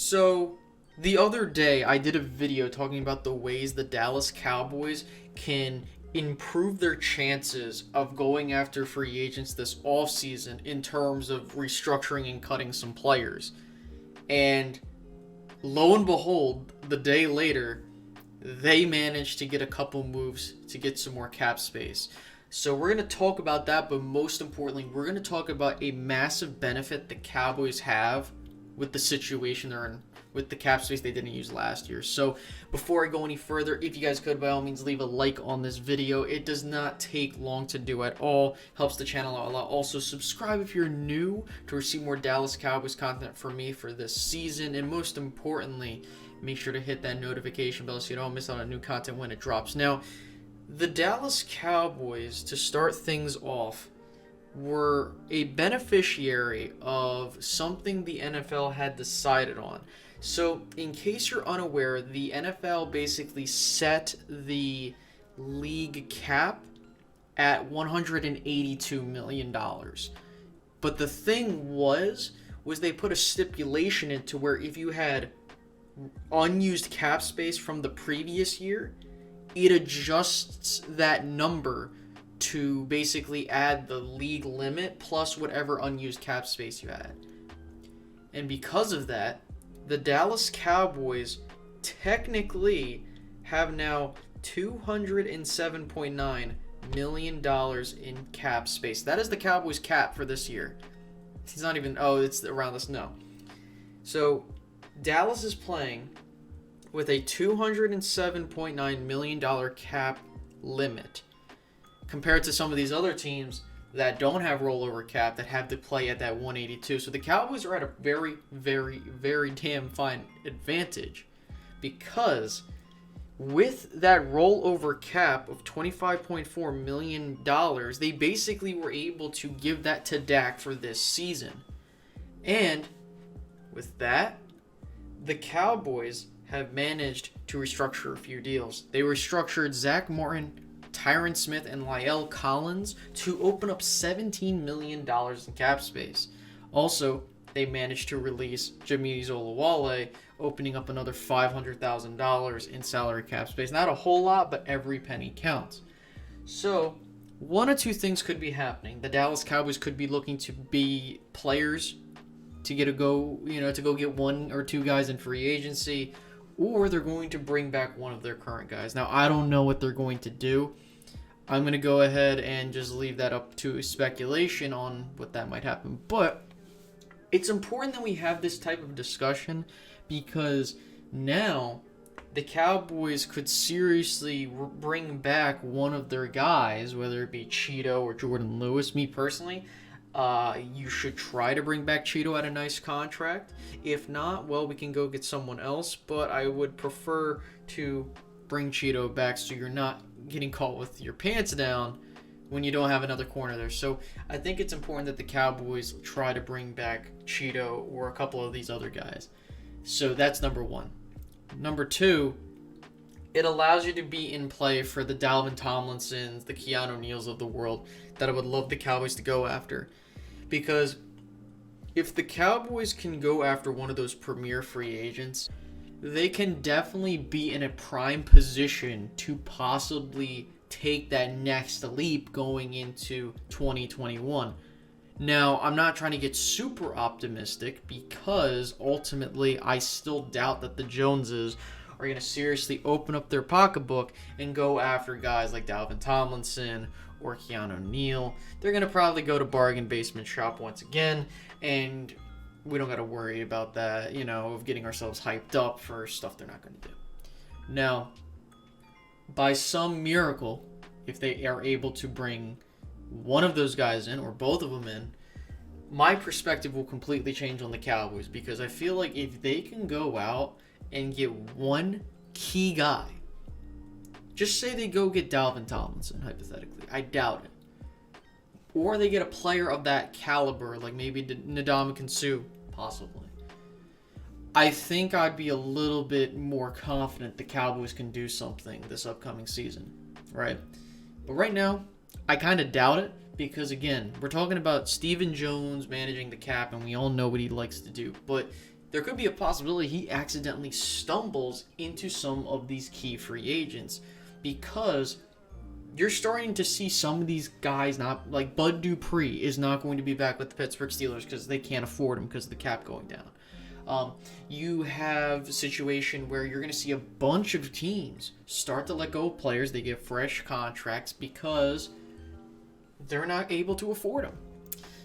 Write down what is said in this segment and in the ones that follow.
So, the other day I did a video talking about the ways the Dallas Cowboys can improve their chances of going after free agents this offseason in terms of restructuring and cutting some players. And lo and behold, the day later, they managed to get a couple moves to get some more cap space. So we're going to talk about that, but most importantly, we're going to talk about a massive benefit the Cowboys have with the situation they're in, with the cap space they didn't use last year. So before I go any further, if you guys could, by all means, leave a like on this video. It does not take long to do at all. Helps the channel out a lot. Also, subscribe if you're new to receive more Dallas Cowboys content from me for this season. And most importantly, make sure to hit that notification bell so you don't miss out on new content when it drops. Now, the Dallas Cowboys, to start things off, were a beneficiary of something the NFL had decided on. So, in case you're unaware, the NFL basically set the league cap at $182 million. But the thing was they put a stipulation into where if you had unused cap space from the previous year, it adjusts that number to basically add the league limit plus whatever unused cap space you had. And because of that, the Dallas Cowboys technically have now $207.9 million in cap space. That is the Cowboys cap for this year. It's not even, it's around this, no. So Dallas is playing with a $207.9 million cap limit compared to some of these other teams that don't have rollover cap that have to play at that 182. So the Cowboys are at a very, very, very damn fine advantage because with that rollover cap of $25.4 million, they basically were able to give that to Dak for this season. And with that, the Cowboys have managed to restructure a few deals. They restructured Zach Martin, Tyron Smith, and La'el Collins to open up $17 million in cap space. Also, they managed to release Jimmy Olawale, opening up another $500,000 in salary cap space. Not a whole lot, but every penny counts. So, one or two things could be happening. The Dallas Cowboys could be looking to be players to go get one or two guys in free agency, or they're going to bring back one of their current guys. Now, I don't know what they're going to do. I'm going to go ahead and just leave that up to speculation on what that might happen. But it's important that we have this type of discussion because now the Cowboys could seriously bring back one of their guys, whether it be Cheeto or Jordan Lewis. Me personally, you should try to bring back Cheeto at a nice contract. If not, well, we can go get someone else. But I would prefer to bring Cheeto back so you're not getting caught with your pants down when you don't have another corner there. So I think it's important that the Cowboys try to bring back Cheeto or a couple of these other guys. So that's number one. Number two, it allows you to be in play for the Dalvin Tomlinsons, the Keanu Neals of the world that I would love the Cowboys to go after. Because if the Cowboys can go after one of those premier free agents, they can definitely be in a prime position to possibly take that next leap going into 2021. Now, I'm not trying to get super optimistic because ultimately I still doubt that the Joneses are going to seriously open up their pocketbook and go after guys like Dalvin Tomlinson or Keanu Neal. They're going to probably go to bargain basement shop once again, and we don't got to worry about that, of getting ourselves hyped up for stuff they're not going to do. Now, by some miracle, if they are able to bring one of those guys in or both of them in, my perspective will completely change on the Cowboys because I feel like if they can go out and get one key guy, just say they go get Dalvin Tomlinson, hypothetically. I doubt it. Or they get a player of that caliber, like maybe Ndamukong Suh, possibly. I think I'd be a little bit more confident the Cowboys can do something this upcoming season, right? But right now, I kind of doubt it because, again, we're talking about Stephen Jones managing the cap, and we all know what he likes to do. But there could be a possibility he accidentally stumbles into some of these key free agents, because you're starting to see some of these guys, not like Bud Dupree is not going to be back with the Pittsburgh Steelers because they can't afford him because of the cap going down. You have a situation where you're going to see a bunch of teams start to let go of players. They get fresh contracts because they're not able to afford them.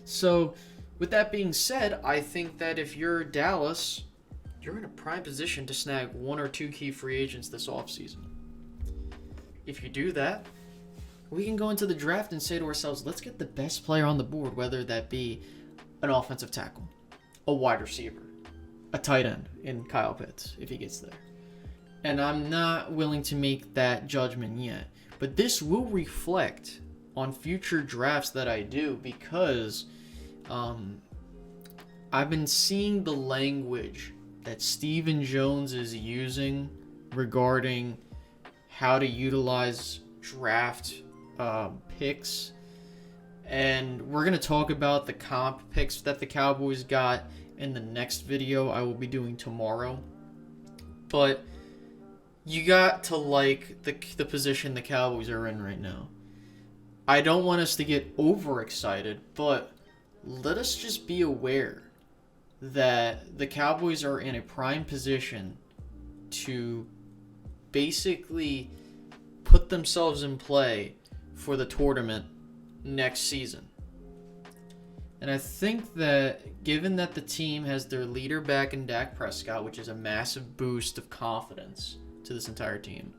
So, with that being said, I think that if you're Dallas, you're in a prime position to snag 1 or 2 key free agents this offseason. If you do that, we can go into the draft and say to ourselves, let's get the best player on the board, whether that be an offensive tackle, a wide receiver, a tight end in Kyle Pitts, if he gets there. And I'm not willing to make that judgment yet. But this will reflect on future drafts that I do, because I've been seeing the language that Stephen Jones is using regarding how to utilize draft picks. And we're going to talk about the comp picks that the Cowboys got in the next video I will be doing tomorrow. But you got to like the position the Cowboys are in right now. I don't want us to get overexcited, but let us just be aware that the Cowboys are in a prime position to basically put themselves in play for the tournament next season. And I think that given that the team has their leader back in Dak Prescott, which is a massive boost of confidence to this entire team,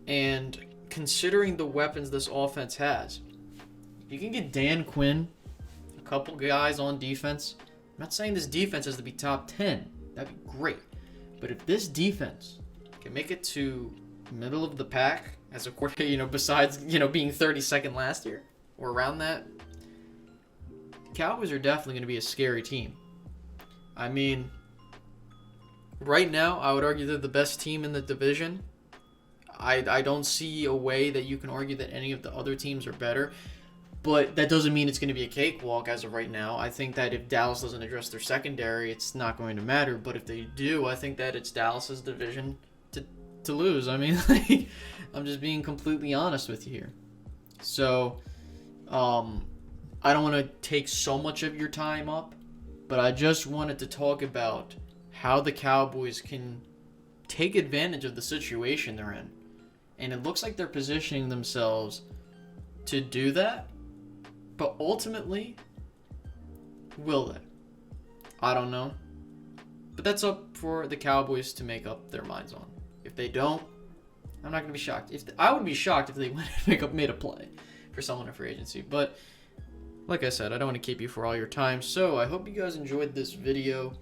and considering the weapons this offense has, you can get Dan Quinn, a couple guys on defense. I'm not saying this defense has to be top 10. That'd be great. But if this defense can make it to middle of the pack, as a quarter, besides, being 32nd last year or around that, Cowboys are definitely going to be a scary team. I mean, right now, I would argue they're the best team in the division. I don't see a way that you can argue that any of the other teams are better. But that doesn't mean it's going to be a cakewalk as of right now. I think that if Dallas doesn't address their secondary, it's not going to matter. But if they do, I think that it's Dallas's division to lose. I mean, I'm just being completely honest with you here. So, I don't want to take so much of your time up, but I just wanted to talk about how the Cowboys can take advantage of the situation they're in. And it looks like they're positioning themselves to do that. But ultimately, will they? I don't know. But that's up for the Cowboys to make up their minds on. If they don't, I'm not going to be shocked. I would be shocked if they went and made a play for someone in free agency. But like I said, I don't want to keep you for all your time. So I hope you guys enjoyed this video.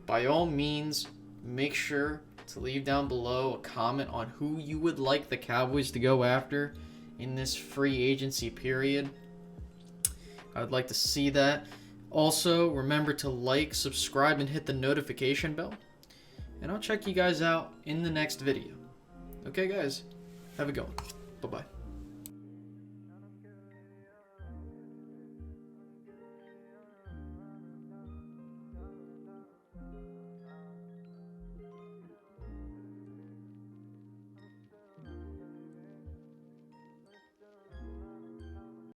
By all means, make sure to leave down below a comment on who you would like the Cowboys to go after in this free agency period. I would like to see that. Also, remember to like, subscribe, and hit the notification bell. And I'll check you guys out in the next video. Okay, guys? Have a good one. Bye-bye.